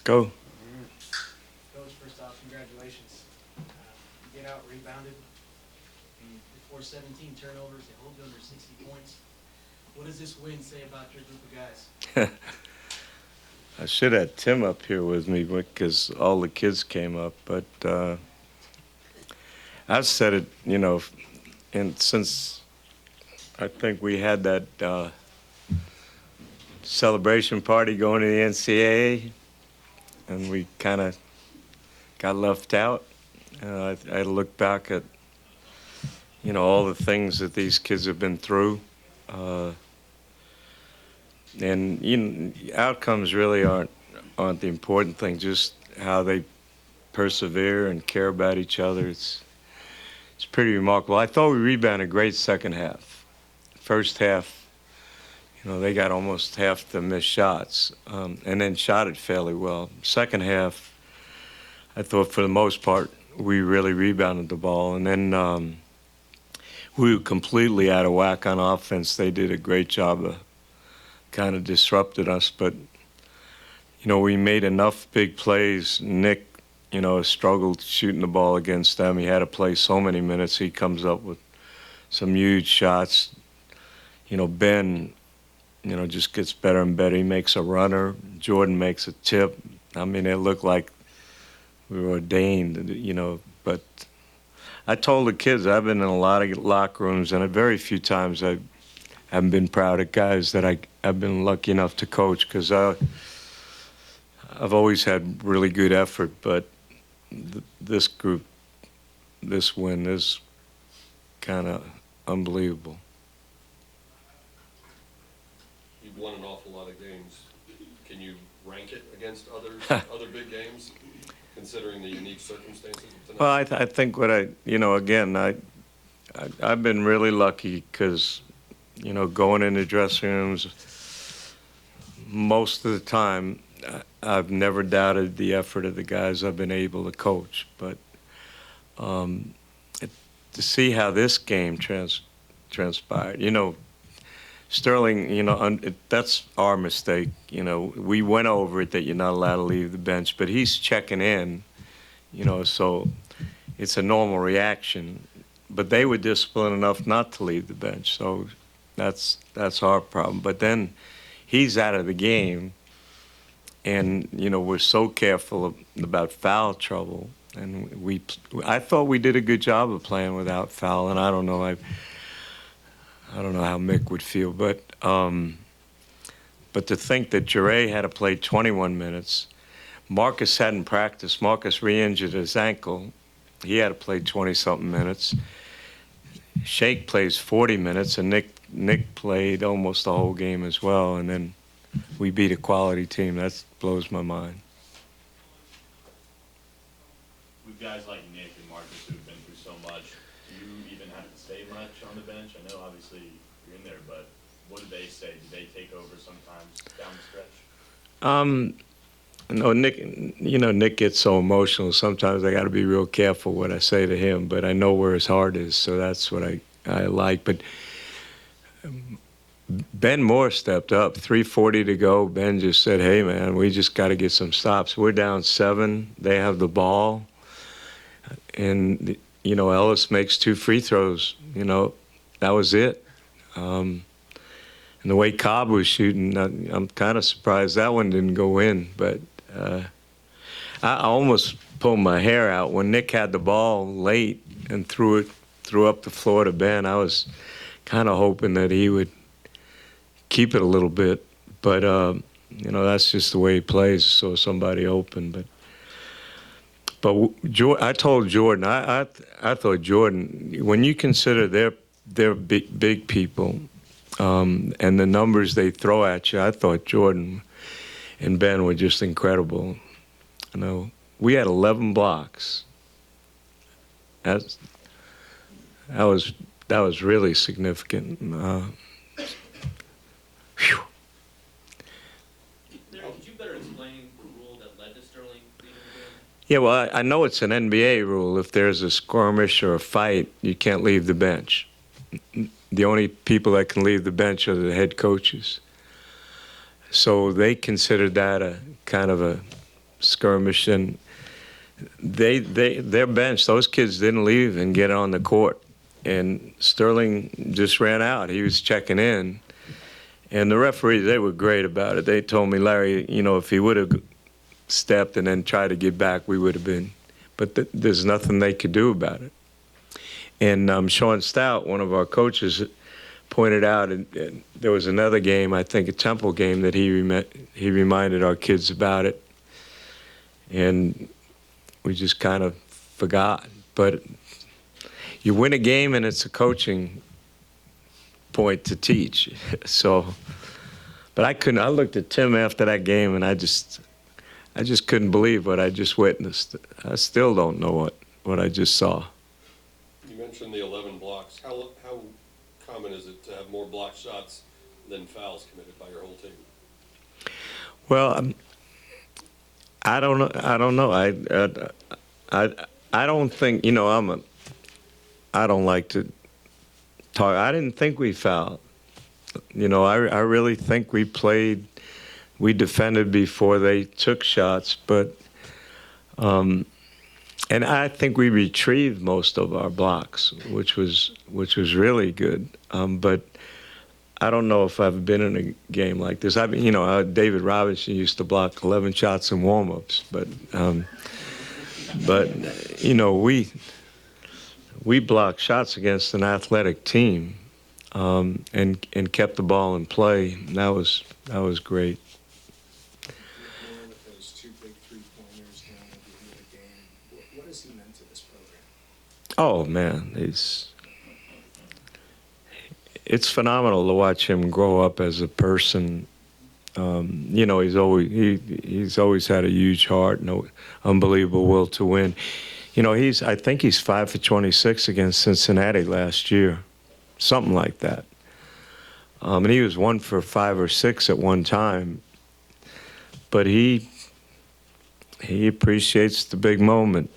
go. Coach, first off, congratulations. You get out rebounded. And before 17 turnovers, they hold you under 60 points. What does this win say about your group of guys? I should have Tim up here with me because all the kids came up. But I've said it, and since I think we had that celebration party going to the NCAA, and we kind of got left out. I look back at, all the things that these kids have been through. And outcomes really aren't the important thing, just how they persevere and care about each other. It's pretty remarkable. I thought we rebounded great second half. First half, they got almost half the missed shots, and then shot it fairly well. Second half, I thought for the most part we really rebounded the ball, and then we were completely out of whack on offense. They did a great job of kind of disrupted us, but we made enough big plays. Nick, struggled shooting the ball against them. He had to play so many minutes. He comes up with some huge shots. Ben, just gets better and better. He makes a runner. Jordan makes a tip. I mean, it looked like we were ordained, but I told the kids, I've been in a lot of locker rooms, and very few times I haven't been proud of guys that I've been lucky enough to coach, because I've always had really good effort, but this group, this win is kind of unbelievable. You've won an awful lot of games. Can you rank it against others, other big games, considering the unique circumstances of tonight? Well, I think what again, I've been really lucky because, going into dressing rooms, most of the time, I've never doubted the effort of the guys I've been able to coach. But to see how this game transpired, Sterling, that's our mistake. We went over it that you're not allowed to leave the bench, but he's checking in, so it's a normal reaction. But they were disciplined enough not to leave the bench, so that's our problem. But then he's out of the game, and we're so careful about foul trouble, and I thought we did a good job of playing without foul, and I don't know how Mick would feel, but to think that Jure had to play 21 minutes, Marcus hadn't practiced. Marcus re-injured his ankle. He had to play 20-something minutes. Shake plays 40 minutes, and Nick played almost the whole game as well, and then we beat a quality team. That blows my mind. With guys like Nick and Marcus who've been through so much, do you even have to say much on the bench? I know obviously you're in there, but what do they say? Do they take over sometimes down the stretch? No, Nick gets so emotional. Sometimes I got to be real careful what I say to him, but I know where his heart is, so that's what I like. But Ben Moore stepped up. 3:40 to go. Ben just said, hey, man, we just got to get some stops. We're down 7. They have the ball. And, Ellis makes 2 free throws. That was it. And the way Cobb was shooting, I'm kind of surprised that one didn't go in. But I almost pulled my hair out when Nick had the ball late and threw up the floor to Ben. I was kind of hoping that he would keep it a little bit. But, that's just the way he plays, so somebody open. But I told Jordan, I thought Jordan, when you consider they're big people and the numbers they throw at you, I thought Jordan and Ben were just incredible. We had 11 blocks. That was really significant. Whew. Could you better explain the rule that led to Sterling leaving the game? Yeah, well, I know it's an NBA rule. If there's a skirmish or a fight, you can't leave the bench. The only people that can leave the bench are the head coaches. So they considered that a kind of a skirmish, and their bench, those kids didn't leave and get on the court. And Sterling just ran out. He was checking in. And the referees, they were great about it. They told me, Larry, if he would have stepped and then tried to get back, we would have been. But there's nothing they could do about it. And Sean Stout, one of our coaches, pointed out, and there was another game, I think a Temple game, that he reminded our kids about it. And we just kind of forgot. But you win a game, and it's a coaching point to teach. So, but I looked at Tim after that game, and I just couldn't believe what I just witnessed. I still don't know what I just saw. You mentioned the 11 blocks. How common is it to have more block shots than fouls committed by your whole team? Well, I don't know. I don't think, I don't like to talk. I didn't think we fouled. I really think we defended before they took shots, but and I think we retrieved most of our blocks, which was really good. But I don't know if I've been in a game like this. I mean, David Robinson used to block 11 shots in warm-ups, but we blocked shots against an athletic team, and kept the ball in play. And that was great. With those two big three-pointers down at the end of the game, what has he meant to this program? Oh man, it's phenomenal to watch him grow up as a person. He's always had a huge heart and an unbelievable will to win. I think he's 5 for 26 against Cincinnati last year, something like that. And he was 1 for 5 or 6 at one time. But he appreciates the big moment.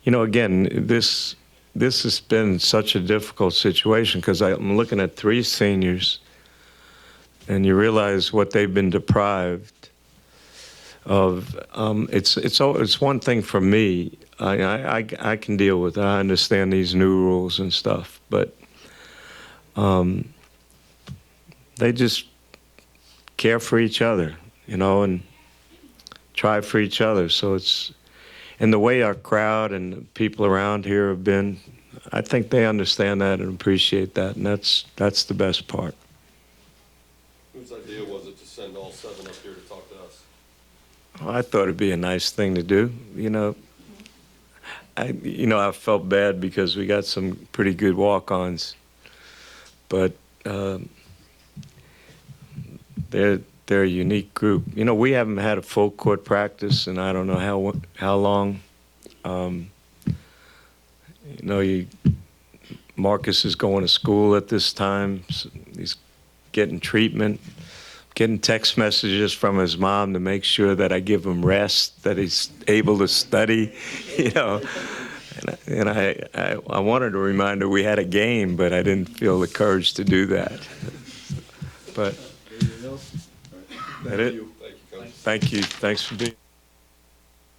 Again, this has been such a difficult situation because I'm looking at 3 seniors, and you realize what they've been deprived of. It's one thing for me. I can deal with it. I understand these new rules and stuff, but they just care for each other, and try for each other. So and the way our crowd and the people around here have been, I think they understand that and appreciate that, and that's the best part. Whose idea was it to send all 7 up here to talk to us? Well, I thought it'd be a nice thing to do. I felt bad because we got some pretty good walk-ons, but they're a unique group. We haven't had a full court practice, and I don't know how long. Marcus is going to school at this time. So he's getting treatment, getting text messages from his mom to make sure that I give him rest, that he's able to study, And I wanted to remind her we had a game, but I didn't feel the courage to do that. But that it? Thank you, Coach. Thank you. Thanks for being.